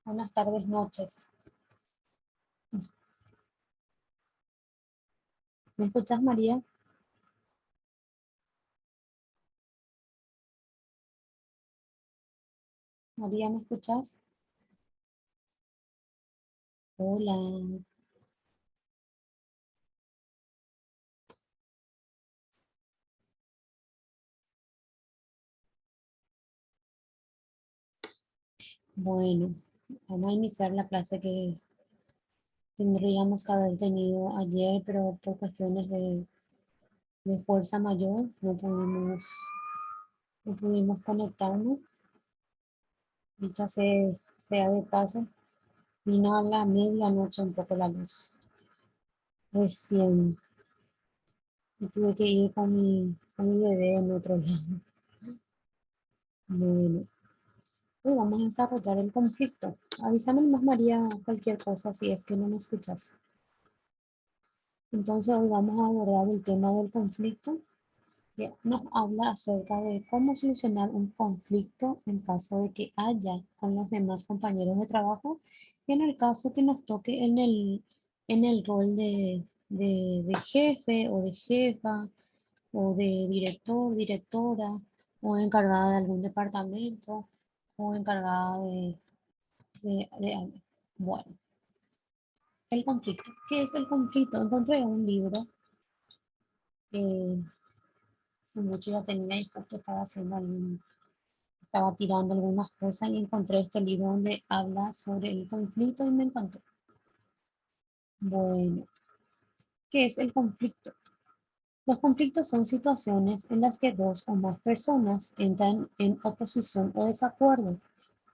Buenas tardes, noches. ¿Me escuchas, María? María, ¿me escuchas? Hola. Bueno, vamos a iniciar la clase que tendríamos que haber tenido ayer, pero por cuestiones de fuerza mayor no pudimos conectarnos. Dicha sea de paso, vino a la medianoche un poco la luz. Recién y tuve que ir con mi bebé en otro lado. Bueno, hoy vamos a desarrollar el conflicto. Avísame más, María, cualquier cosa si es que no me escuchas. Entonces hoy vamos a abordar el tema del conflicto, que nos habla acerca de cómo solucionar un conflicto en caso de que haya con los demás compañeros de trabajo y en el caso que nos toque en el rol de jefe o de jefa o de director, directora o encargada de algún departamento o encargada de algo. Bueno, el conflicto. ¿Qué es el conflicto? Encontré un libro que hace mucho ya tenía y justo estaba tirando algunas cosas y encontré este libro donde habla sobre el conflicto y me encantó. Bueno, ¿qué es el conflicto? Los conflictos son situaciones en las que dos o más personas entran en oposición o desacuerdo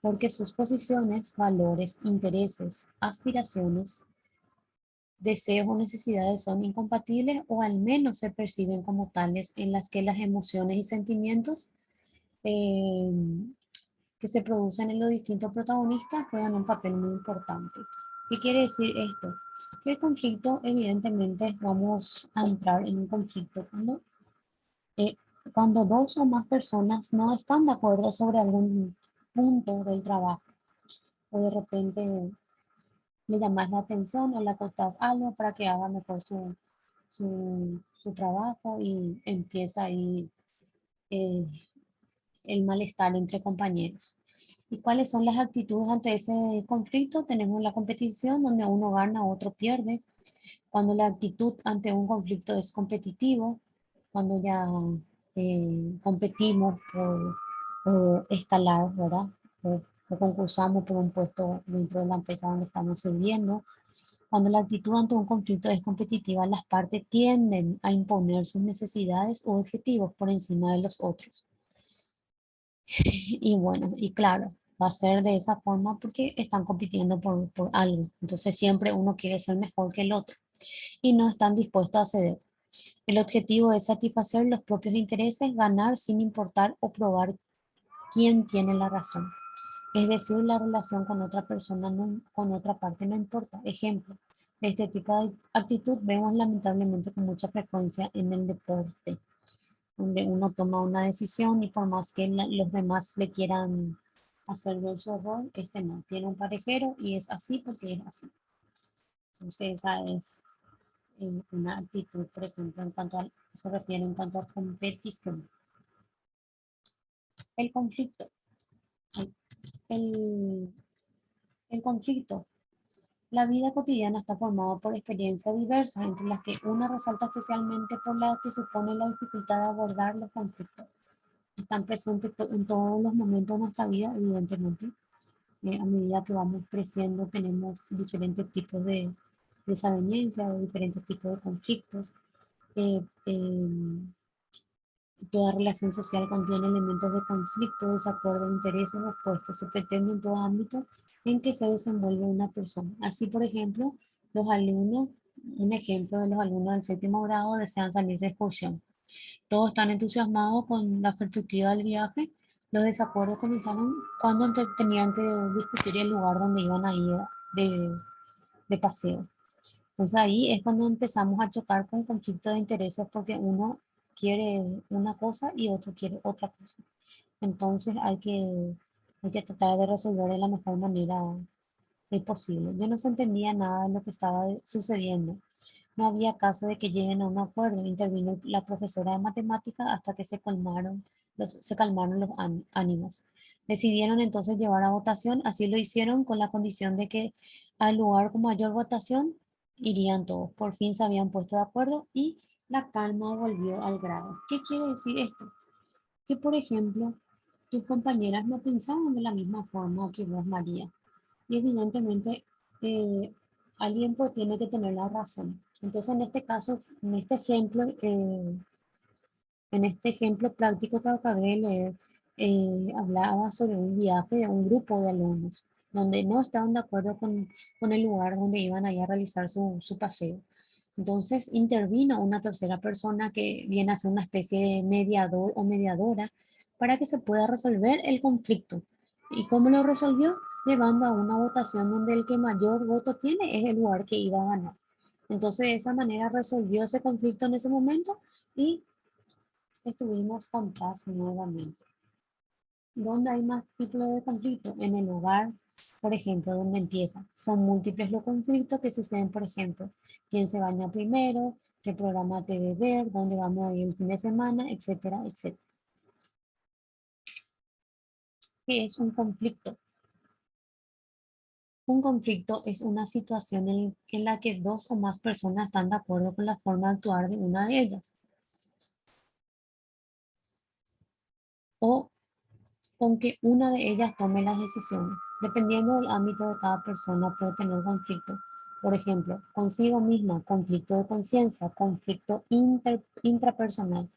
porque sus posiciones, valores, intereses, aspiraciones, deseos o necesidades son incompatibles o al menos se perciben como tales en las que las emociones y sentimientos eh, que se producen en los distintos protagonistas juegan un papel muy importante. ¿Qué quiere decir esto? Que el conflicto, evidentemente, vamos a entrar en un conflicto eh, cuando dos o más personas no están de acuerdo sobre algún punto del trabajo o de repente le llamas la atención o le acotas algo para que haga mejor su trabajo y empieza ahí eh, el malestar entre compañeros. ¿Y cuáles son las actitudes ante ese conflicto? Tenemos la competición donde uno gana, otro pierde. Cuando la actitud ante un conflicto es competitivo, cuando ya competimos por escalar, ¿verdad? O concursamos por un puesto dentro de la empresa donde estamos sirviendo. Cuando la actitud ante un conflicto es competitiva, las partes tienden a imponer sus necesidades o objetivos por encima de los otros. Y bueno, y claro, va a ser de esa forma porque están compitiendo por algo. Entonces siempre uno quiere ser mejor que el otro y no están dispuestos a ceder. El objetivo es satisfacer los propios intereses, ganar sin importar o probar quién tiene la razón. Es decir, la relación con otra persona, con otra parte no importa. Ejemplo, este tipo de actitud vemos lamentablemente con mucha frecuencia en el deporte, donde uno toma una decisión y por más que los demás le quieran hacer ver su error, este no, tiene un parejero y es así porque es así. Entonces esa es una actitud, por ejemplo, se refiere en cuanto a competición. El conflicto. El, el, el conflicto. La vida cotidiana está formada por experiencias diversas, entre las que una resalta especialmente por la que supone la dificultad de abordar los conflictos. Están presentes en todos los momentos de nuestra vida, evidentemente. A medida que vamos creciendo, tenemos diferentes tipos de desavenencias o diferentes tipos de conflictos. Eh, eh, Toda relación social contiene elementos de conflicto, desacuerdo, intereses opuestos. Se pretende en todo ámbito en que se desenvuelve una persona. Así, por ejemplo, los alumnos, un ejemplo de los alumnos del séptimo grado desean salir de excursión. Todos están entusiasmados con la perspectiva del viaje. Los desacuerdos comenzaron cuando tenían que discutir el lugar donde iban a ir de paseo. Entonces ahí es cuando empezamos a chocar con conflicto de intereses porque uno quiere una cosa y otro quiere otra cosa. Entonces hay que tratar de resolver de la mejor manera es posible. Yo no se entendía nada de lo que estaba sucediendo. No había caso de que lleguen a un acuerdo. Intervino la profesora de matemáticas hasta que se calmaron los ánimos. Decidieron entonces llevar a votación. Así lo hicieron con la condición de que al lugar con mayor votación irían todos. Por fin se habían puesto de acuerdo y la calma volvió al grado. ¿Qué quiere decir esto? Que, por ejemplo, tus compañeras no pensaban de la misma forma que vos, María. Y evidentemente eh, alguien pues tiene que tener la razón. Entonces, en este caso, en este ejemplo práctico que acabé de leer, hablaba sobre un viaje de un grupo de alumnos, donde no estaban de acuerdo con el lugar donde iban a ir a realizar su paseo. Entonces intervino una tercera persona que viene a ser una especie de mediador o mediadora para que se pueda resolver el conflicto. ¿Y cómo lo resolvió? Llevando a una votación donde el que mayor voto tiene es el lugar que iba a ganar. Entonces de esa manera resolvió ese conflicto en ese momento y estuvimos con paz nuevamente. ¿Dónde hay más tipos de conflicto? En el hogar, por ejemplo, donde empieza. Son múltiples los conflictos que suceden, por ejemplo, quién se baña primero, qué programa debe ver, dónde vamos a ir el fin de semana, etcétera, etcétera. ¿Qué es un conflicto? Un conflicto es una situación en la que dos o más personas están de acuerdo con la forma de actuar de una de ellas, o con que una de ellas tome las decisiones. Dependiendo del ámbito de cada persona puede tener conflicto. Por ejemplo, consigo misma, conflicto de conciencia, conflicto intrapersonal.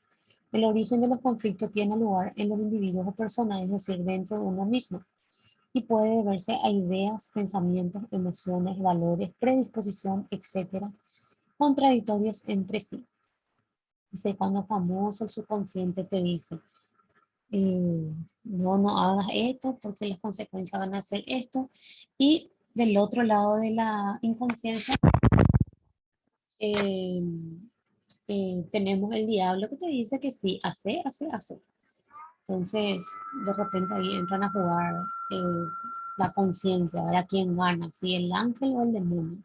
El origen de los conflictos tiene lugar en los individuos o personas, es decir, dentro de uno mismo, y puede deberse a ideas, pensamientos, emociones, valores, predisposición, etcétera, contradictorios entre sí. Dice, cuando famoso el subconsciente te dice, no hagas esto porque las consecuencias van a ser esto. Y del otro lado de la inconsciencia eh, tenemos el diablo que te dice que sí, hace. Entonces, de repente ahí entran a jugar la conciencia, a ver quién gana, si el ángel o el demonio.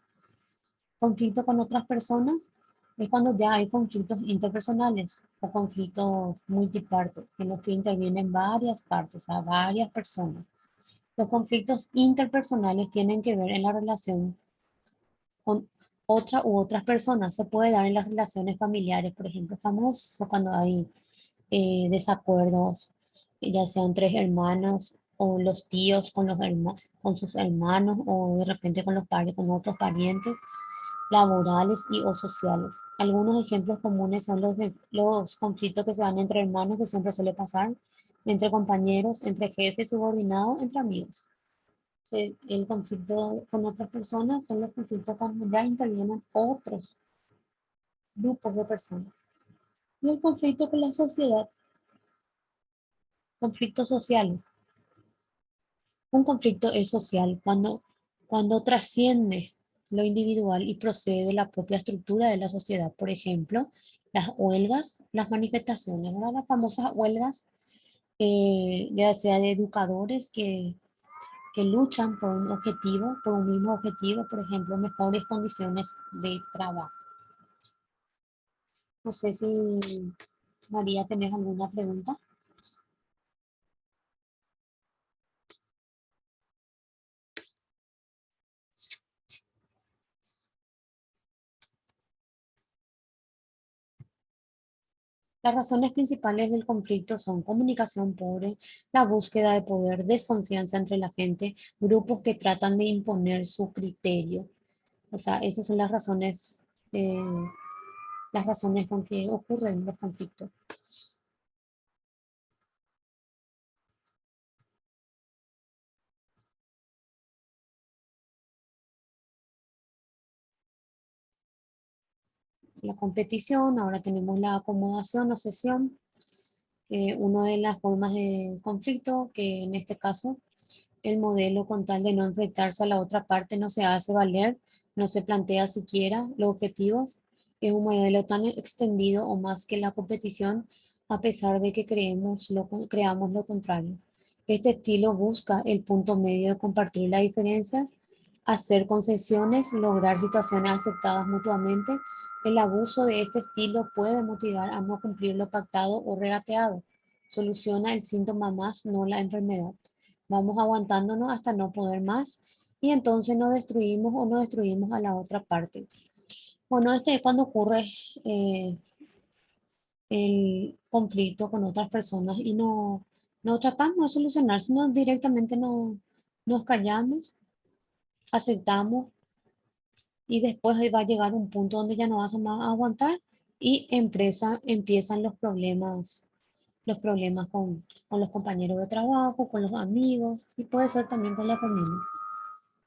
Conflicto con otras personas es cuando ya hay conflictos interpersonales o conflictos multipartes, en los que intervienen varias partes, o sea, varias personas. Los conflictos interpersonales tienen que ver en la relación con otra u otras personas. Se puede dar en las relaciones familiares, por ejemplo, famoso cuando hay desacuerdos, ya sean tres hermanos o los tíos con con sus hermanos o de repente con los padres, con otros parientes laborales y o sociales. Algunos ejemplos comunes son los conflictos que se dan entre hermanos, que siempre suele pasar, entre compañeros, entre jefes subordinados, entre amigos. El conflicto con otras personas son los conflictos cuando ya intervienen otros grupos de personas. Y el conflicto con la sociedad, conflictos sociales. Un conflicto es social cuando trasciende lo individual y procede de la propia estructura de la sociedad. Por ejemplo, las huelgas, las manifestaciones, ¿verdad? Las famosas huelgas, ya sea de educadores que luchan por un objetivo, por un mismo objetivo, por ejemplo, mejores condiciones de trabajo. No sé si María, ¿tenés alguna pregunta? Las razones principales del conflicto son comunicación pobre, la búsqueda de poder, desconfianza entre la gente, grupos que tratan de imponer su criterio. O sea, esas son eh, las razones con que ocurren los conflictos. La competición, ahora tenemos la acomodación o cesión, una de las formas de conflicto que en este caso el modelo con tal de no enfrentarse a la otra parte no se hace valer, no se plantea siquiera los objetivos. Es un modelo tan extendido o más que la competición, a pesar de que creamos lo contrario. Este estilo busca el punto medio de compartir las diferencias hacer concesiones, lograr situaciones aceptadas mutuamente. El abuso de este estilo puede motivar a no cumplir lo pactado o regateado. Soluciona el síntoma más, no la enfermedad. Vamos aguantándonos hasta no poder más y entonces nos destruimos o nos destruimos a la otra parte. Bueno, este es cuando ocurre eh, el conflicto con otras personas y no tratamos de solucionar, sino directamente nos callamos, aceptamos y después va a llegar un punto donde ya no vas a más aguantar y empiezan los problemas con los compañeros de trabajo, con los amigos y puede ser también con la familia.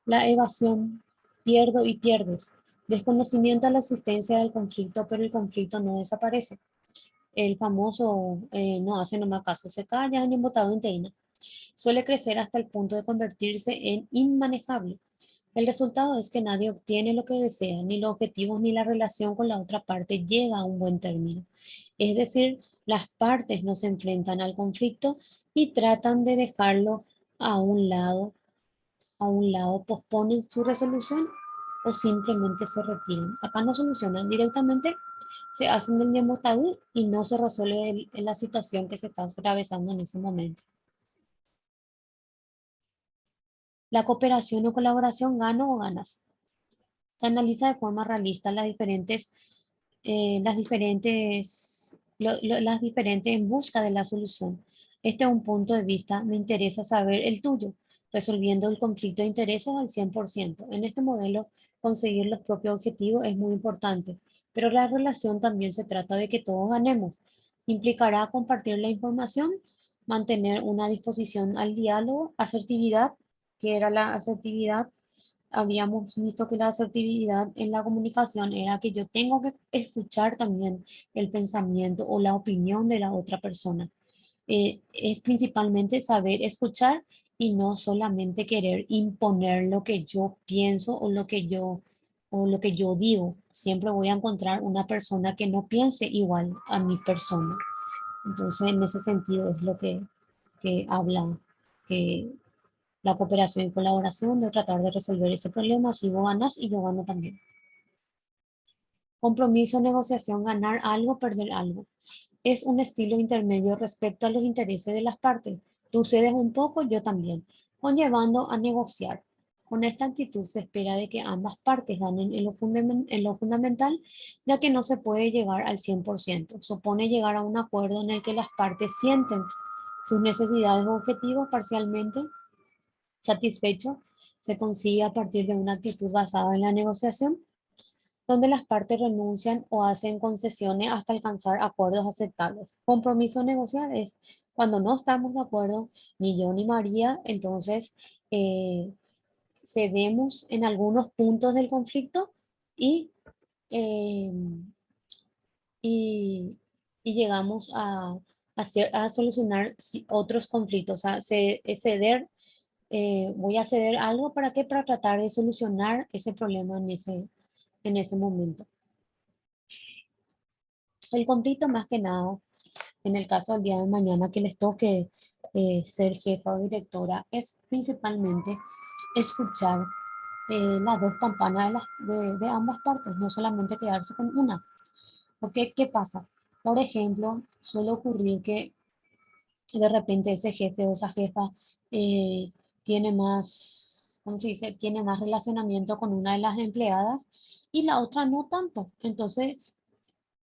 La evasión, pierdo y pierdes. Desconocimiento a la existencia del conflicto, pero el conflicto no desaparece. El famoso no hace nomás caso, se calla y embotado en teina. Suele crecer hasta el punto de convertirse en inmanejable. El resultado es que nadie obtiene lo que desea, ni los objetivos ni la relación con la otra parte llega a un buen término. Es decir, las partes no se enfrentan al conflicto y tratan de dejarlo a un lado, posponen su resolución o simplemente se retiran. Acá no solucionan directamente, se hacen del mismo tabú y no se resuelve la situación que se está atravesando en ese momento. La cooperación o colaboración, gano o ganas. Se analiza de forma realista las diferentes en busca de la solución. Este es un punto de vista, me interesa saber el tuyo, resolviendo el conflicto de intereses al 100%. En este modelo, conseguir los propios objetivos es muy importante, pero la relación también se trata de que todos ganemos. Implicará compartir la información, mantener una disposición al diálogo, asertividad, que era la asertividad. Habíamos visto que la asertividad en la comunicación era que yo tengo que escuchar también el pensamiento o la opinión de la otra persona. Es principalmente saber escuchar y no solamente querer imponer lo que yo pienso o lo que yo digo. Siempre voy a encontrar una persona que no piense igual a mi persona. Entonces, en ese sentido es lo que habla, que la cooperación y colaboración de tratar de resolver ese problema, si vos ganas y yo gano también. Compromiso, negociación, ganar algo, perder algo. Es un estilo intermedio respecto a los intereses de las partes. Tú cedes un poco, yo también, conllevando a negociar. Con esta actitud se espera de que ambas partes ganen en lo fundamental, ya que no se puede llegar al 100%. Supone llegar a un acuerdo en el que las partes sienten sus necesidades o objetivos parcialmente satisfecho se consigue a partir de una actitud basada en la negociación, donde las partes renuncian o hacen concesiones hasta alcanzar acuerdos aceptables. Compromiso negociar es cuando no estamos de acuerdo, ni yo ni María, entonces eh, cedemos en algunos puntos del conflicto y, eh, y, y llegamos a solucionar otros conflictos, ceder voy a ceder algo para qué, para tratar de solucionar ese problema en ese momento. El conflicto más que nada, en el caso del día de mañana que les toque ser jefa o directora, es principalmente escuchar las dos campanas de ambas partes, no solamente quedarse con una. Porque, ¿qué pasa? Por ejemplo, suele ocurrir que de repente ese jefe o esa jefa eh, tiene más, ¿cómo se dice? Tiene más relacionamiento con una de las empleadas y la otra no tanto. Entonces,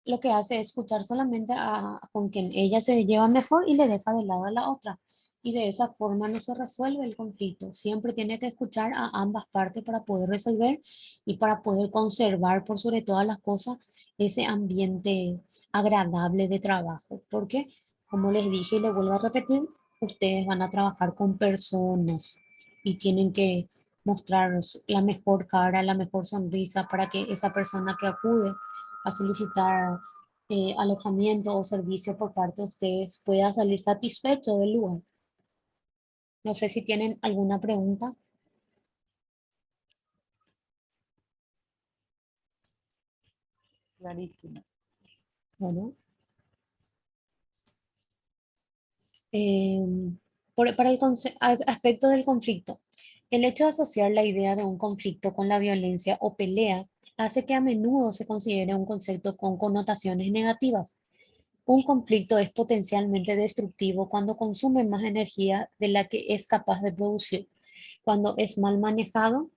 lo que hace es escuchar solamente con quien ella se lleva mejor y le deja de lado a la otra. Y de esa forma no se resuelve el conflicto. Siempre tiene que escuchar a ambas partes para poder resolver y para poder conservar por sobre todas las cosas ese ambiente agradable de trabajo. Porque, como les dije y les vuelvo a repetir, ustedes van a trabajar con personas y tienen que mostrar la mejor cara, la mejor sonrisa para que esa persona que acude a solicitar alojamiento o servicio por parte de ustedes pueda salir satisfecho del lugar. No sé si tienen alguna pregunta. Clarísimo. Bueno, eh, para el aspecto del conflicto. El hecho de asociar la idea de un conflicto con la violencia o pelea hace que a menudo se considere un concepto con connotaciones negativas. Un conflicto es potencialmente destructivo cuando consume más energía de la que es capaz de producir, cuando es mal manejado,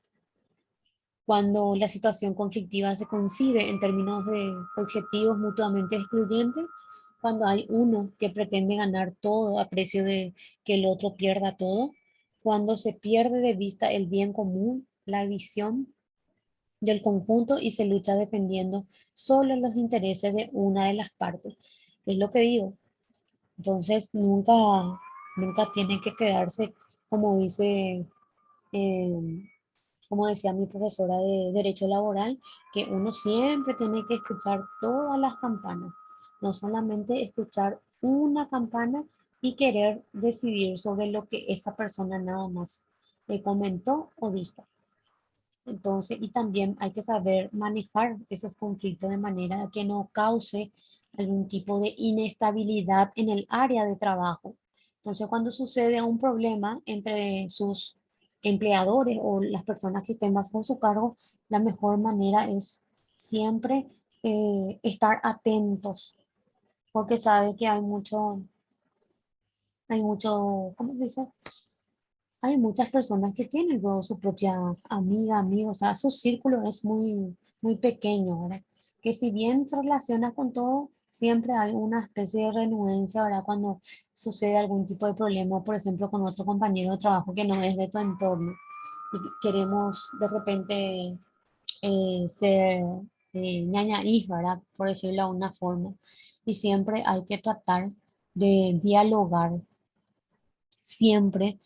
cuando la situación conflictiva se concibe en términos de objetivos mutuamente excluyentes, cuando hay uno que pretende ganar todo a precio de que el otro pierda todo, cuando se pierde de vista el bien común, la visión del conjunto y se lucha defendiendo solo los intereses de una de las partes. Es lo que digo. Entonces, nunca tiene que quedarse, como dice, eh, como decía mi profesora de Derecho Laboral, que uno siempre tiene que escuchar todas las campanas, no solamente escuchar una campana y querer decidir sobre lo que esa persona nada más comentó o dijo. Entonces, y también hay que saber manejar esos conflictos de manera que no cause algún tipo de inestabilidad en el área de trabajo. Entonces, cuando sucede un problema entre sus empleadores o las personas que estén bajo su cargo, la mejor manera es siempre estar atentos, porque sabe que ¿cómo se dice? Hay muchas personas que tienen luego su propia amiga, amigo, o sea, su círculo es muy pequeño, ¿verdad? Que si bien se relaciona con todo, siempre hay una especie de renuencia, ¿verdad? Cuando sucede algún tipo de problema, por ejemplo, con otro compañero de trabajo que no es de tu entorno y queremos de repente ser ñañaís, ¿verdad? Por decirlo de una forma. Y siempre hay que tratar de dialogar, siempre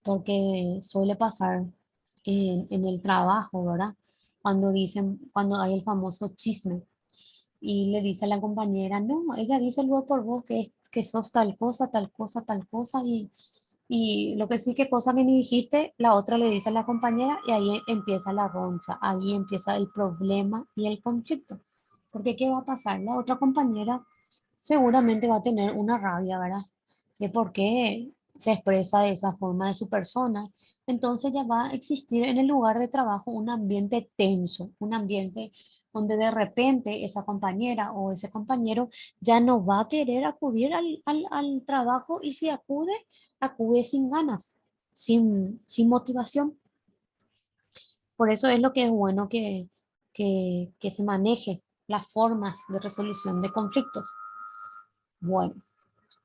porque suele pasar en el trabajo, ¿verdad? Cuando hay el famoso chisme y le dice a la compañera, no, ella dice luego por vos que sos tal cosa, tal cosa, tal cosa, y lo que sí que cosa que ni dijiste, la otra le dice a la compañera y ahí empieza la roncha, ahí empieza el problema y el conflicto. Porque ¿qué va a pasar? La otra compañera seguramente va a tener una rabia, ¿verdad? De por qué se expresa de esa forma de su persona. Entonces ya va a existir en el lugar de trabajo un ambiente tenso, un ambiente donde de repente esa compañera o ese compañero ya no va a querer acudir al trabajo y si acude, acude sin ganas, sin motivación. Por eso es lo que es bueno que se maneje las formas de resolución de conflictos. Bueno,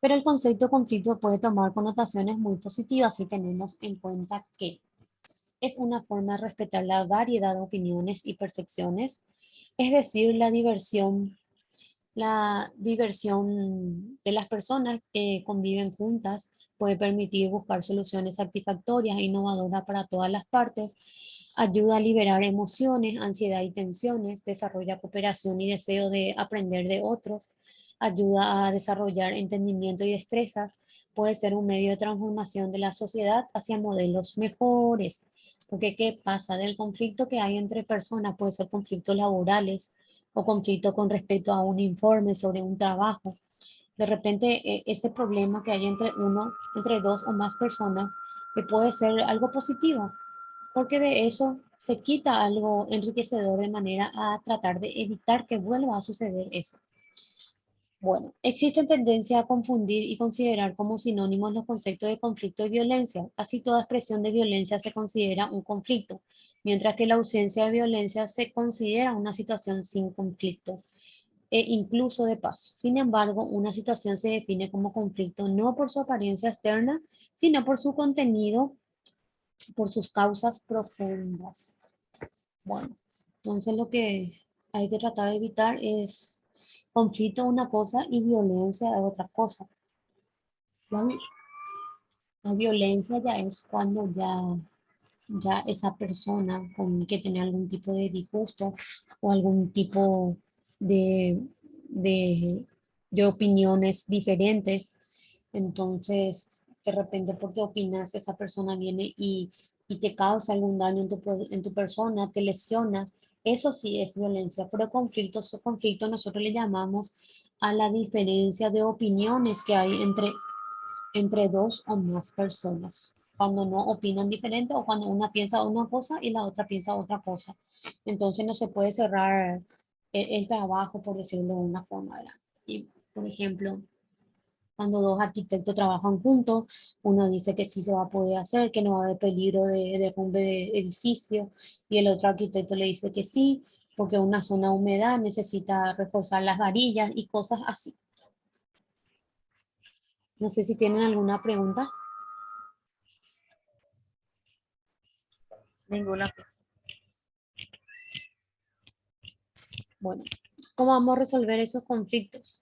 pero el concepto de conflicto puede tomar connotaciones muy positivas si tenemos en cuenta que es una forma de respetar la variedad de opiniones y percepciones, es decir, la diversión de las personas que conviven juntas puede permitir buscar soluciones satisfactorias e innovadoras para todas las partes, ayuda a liberar emociones, ansiedad y tensiones, desarrolla cooperación y deseo de aprender de otros, ayuda a desarrollar entendimiento y destrezas, puede ser un medio de transformación de la sociedad hacia modelos mejores. Porque ¿qué pasa? Del conflicto que hay entre personas, puede ser conflictos laborales, o conflicto con respecto a un informe sobre un trabajo. De repente, ese problema que hay entre dos o más personas, que puede ser algo positivo, porque de eso se quita algo enriquecedor de manera a tratar de evitar que vuelva a suceder eso. Bueno, existe tendencia a confundir y considerar como sinónimos los conceptos de conflicto y violencia. Así toda expresión de violencia se considera un conflicto, mientras que la ausencia de violencia se considera una situación sin conflicto e incluso de paz. Sin embargo, una situación se define como conflicto no por su apariencia externa, sino por su contenido, por sus causas profundas. Bueno, entonces lo que hay que tratar de evitar es conflicto una cosa y violencia es otra cosa. La, la violencia ya es cuando ya esa persona con que tiene algún tipo de disgusto o algún tipo de, de, de opiniones diferentes, entonces de repente porque opinas, esa persona viene y te causa algún daño en tu persona, te lesiona, eso sí es violencia, pero conflicto nosotros le llamamos a la diferencia de opiniones que hay entre dos o más personas. cuando no opinan diferente o cuando una piensa una cosa y la otra piensa otra cosa. Entonces no se puede cerrar el trabajo, por decirlo de una forma, ¿verdad? Y, por ejemplo, cuando dos arquitectos trabajan juntos, uno dice que sí se va a poder hacer, que no va a haber peligro de derrumbe de edificio, y el otro arquitecto le dice que sí, porque una zona húmeda necesita reforzar las varillas y cosas así. No sé si tienen alguna pregunta. Ninguna. Bueno, ¿cómo vamos a resolver esos conflictos?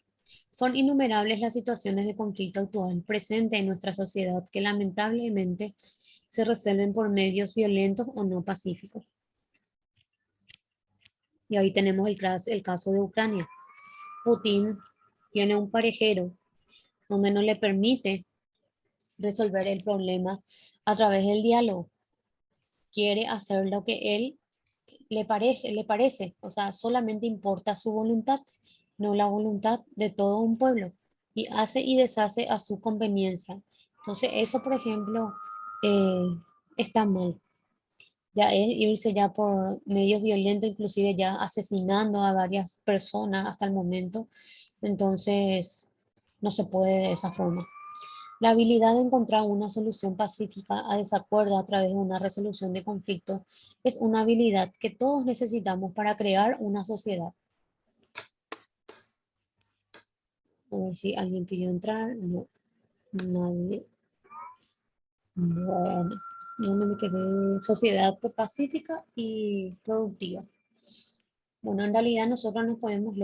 Son innumerables las situaciones de conflicto actual presente en nuestra sociedad que lamentablemente se resuelven por medios violentos o no pacíficos. Y ahí tenemos el caso de Ucrania. Putin tiene un parejero donde no le permite resolver el problema a través del diálogo. Quiere hacer lo que él le parece, o sea, solamente importa su voluntad, no la voluntad de todo un pueblo, y hace y deshace a su conveniencia. Entonces, eso, por ejemplo, eh, está mal. Ya es irse ya por medios violentos, inclusive ya asesinando a varias personas hasta el momento. Entonces, no se puede de esa forma. La habilidad de encontrar una solución pacífica a desacuerdo a través de una resolución de conflictos es una habilidad que todos necesitamos para crear una sociedad. A ver si alguien pidió entrar. No, nadie. Bueno, ¿dónde me quedé? Sociedad pacífica y productiva. Bueno, en realidad nosotros no podemos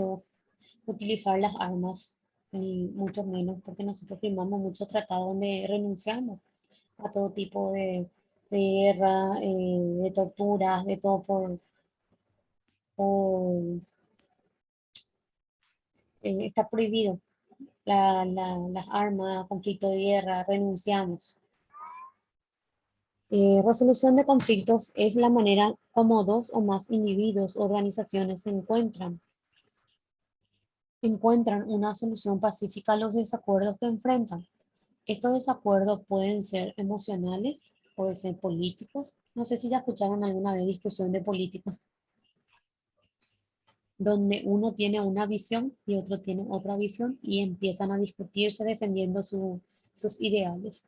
utilizar las armas, ni mucho menos, porque nosotros firmamos muchos tratados donde renunciamos a todo tipo de guerra, de torturas, de todo por está prohibido. Las armas, conflicto de guerra, renunciamos. Resolución de conflictos es la manera como dos o más individuos o organizaciones encuentran una solución pacífica a los desacuerdos que enfrentan. Estos desacuerdos pueden ser emocionales, pueden ser políticos. No sé si ya escucharon alguna vez discusión de políticos, donde uno tiene una visión y otro tiene otra visión y empiezan a discutirse defendiendo sus ideales.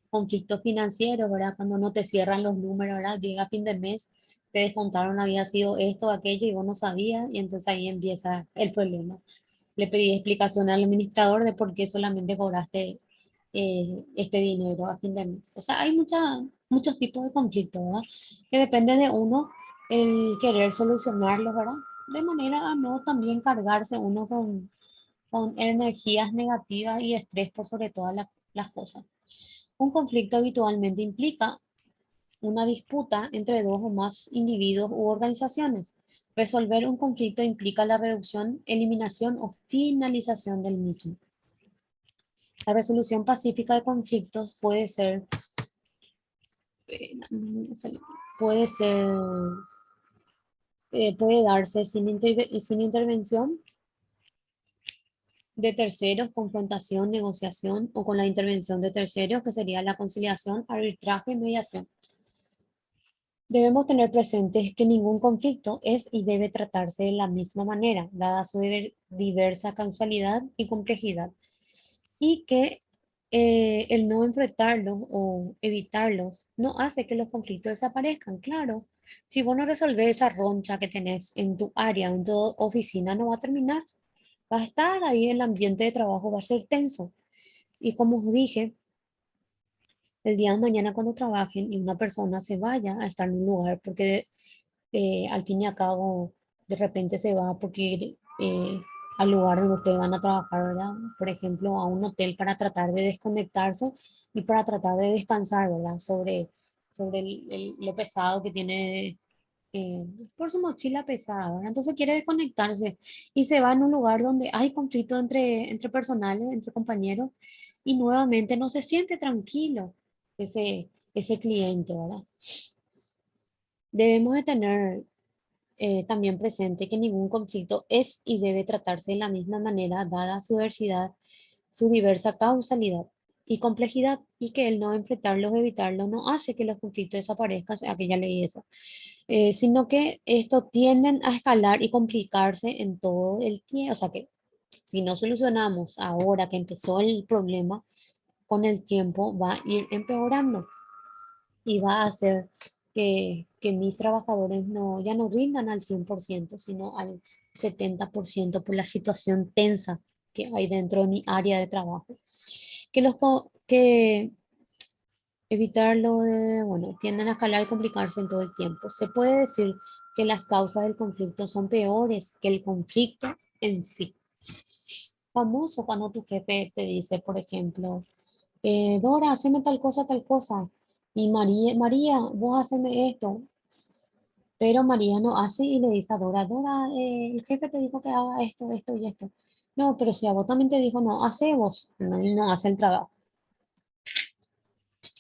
Conflictos financieros, ¿verdad? Cuando no te cierran los números, ¿verdad? Llega fin de mes, te descontaron, había sido esto, aquello y vos no sabías y entonces ahí empieza el problema. Le pedí explicación al administrador de por qué solamente cobraste este dinero a fin de mes. O sea, hay muchos tipos de conflictos, ¿verdad? Que depende de uno el querer solucionarlos, ¿verdad? De manera a no también cargarse uno con energías negativas y estrés por sobre todas las cosas. Un conflicto habitualmente implica una disputa entre dos o más individuos u organizaciones. Resolver un conflicto implica la reducción, eliminación o finalización del mismo. La resolución pacífica de conflictos eh, puede ser, puede darse sin intervención de terceros, confrontación, negociación o con la intervención de terceros, que sería la conciliación, arbitraje y mediación. Debemos tener presente que ningún conflicto es y debe tratarse de la misma manera, dada su diversa causalidad y complejidad, y que el no enfrentarlos o evitarlos no hace que los conflictos desaparezcan. Claro, si vos no resolvés esa roncha que tenés en tu área, en tu oficina, no va a terminar. Va a estar ahí, el ambiente de trabajo va a ser tenso. Y como os dije, el día de mañana cuando trabajen y una persona se vaya a estar en un lugar porque al fin y al cabo de repente se va porque al lugar donde ustedes van a trabajar, ¿verdad? Por ejemplo, a un hotel para tratar de desconectarse y para tratar de descansar, ¿verdad? Sobre lo pesado que tiene eh, por su mochila pesada, ¿verdad? Entonces quiere desconectarse y se va en un lugar donde hay conflicto entre personales, entre compañeros, y nuevamente no se siente tranquilo ese cliente, ¿verdad? Debemos de tener también presente que ningún conflicto es y debe tratarse de la misma manera, dada su diversidad, su diversa causalidad y complejidad, y que el no enfrentarlos, evitarlos, no hace que los conflictos desaparezcan, aquella ley esa, sino que esto tienden a escalar y complicarse en todo el tiempo. O sea que si no solucionamos ahora que empezó el problema, con el tiempo va a ir empeorando y va a hacer que mis trabajadores no, ya no rindan al 100%, sino al 70% por la situación tensa que hay dentro de mi área de trabajo. Que evitarlo de, bueno, tienden a escalar y complicarse en todo el tiempo. Se puede decir que las causas del conflicto son peores que el conflicto en sí. Famoso cuando tu jefe te dice, por ejemplo, Dora, haceme tal cosa. Y María, vos haceme esto. Pero María no hace y le dice a Dora, Dora, el jefe te dijo que haga esto, esto y esto. No, pero si a vos también te dijo, no, hace vos, no, y no hace el trabajo.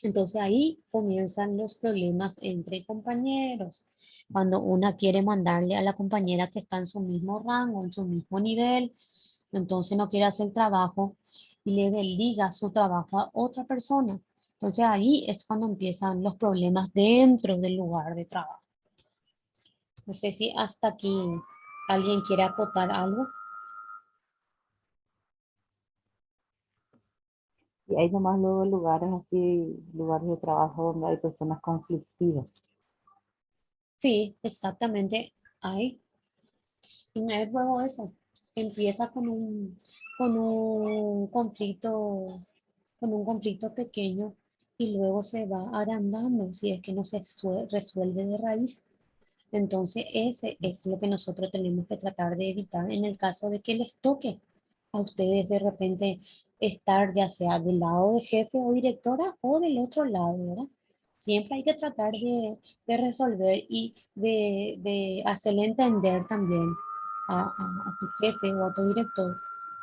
Entonces ahí comienzan los problemas entre compañeros. Cuando una quiere mandarle a la compañera que está en su mismo rango, en su mismo nivel, entonces no quiere hacer el trabajo y le delega su trabajo a otra persona. Entonces ahí es cuando empiezan los problemas dentro del lugar de trabajo. No sé si hasta aquí alguien quiere acotar algo. Y hay nomás luego lugares así, lugares de trabajo donde hay personas conflictivas. Sí, exactamente. Hay. Y no es luego eso. Empieza con un conflicto pequeño y luego se va agrandando si es que no se resuelve de raíz. Entonces, ese es lo que nosotros tenemos que tratar de evitar en el caso de que les toque a ustedes de repente estar ya sea del lado de jefe o directora o del otro lado, ¿verdad? Siempre hay que tratar de resolver y de hacerle entender también a tu jefe o a tu director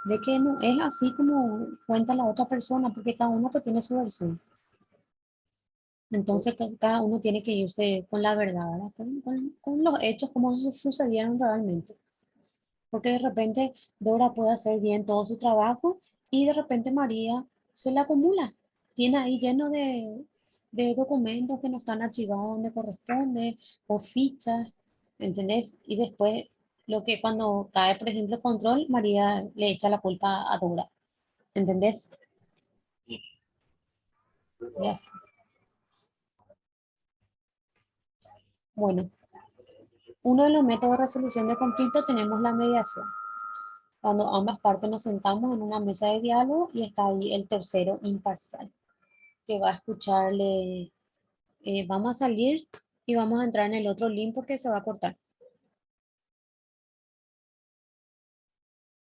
de que no es así como cuenta la otra persona, porque cada uno que tiene su versión. Entonces, cada uno tiene que irse con la verdad, ¿verdad? Con los hechos como sucedieron realmente. Porque de repente Dora puede hacer bien todo su trabajo y de repente María se le acumula. Tiene ahí lleno de documentos que no están archivados donde corresponde o fichas, ¿entendés? Y después, lo que cuando cae, por ejemplo, control, María le echa la culpa a Dora, ¿entendés? Y así. Bueno, uno de los métodos de resolución de conflicto tenemos la mediación, cuando ambas partes nos sentamos en una mesa de diálogo y está ahí el tercero imparcial, que va a escucharle, vamos a salir y vamos a entrar en el otro link porque se va a cortar.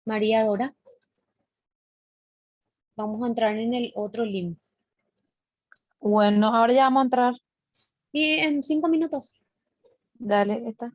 María Dora, vamos a entrar en el otro link. Bueno, ahora ya vamos a entrar. Y en 5 minutos. Dale, está.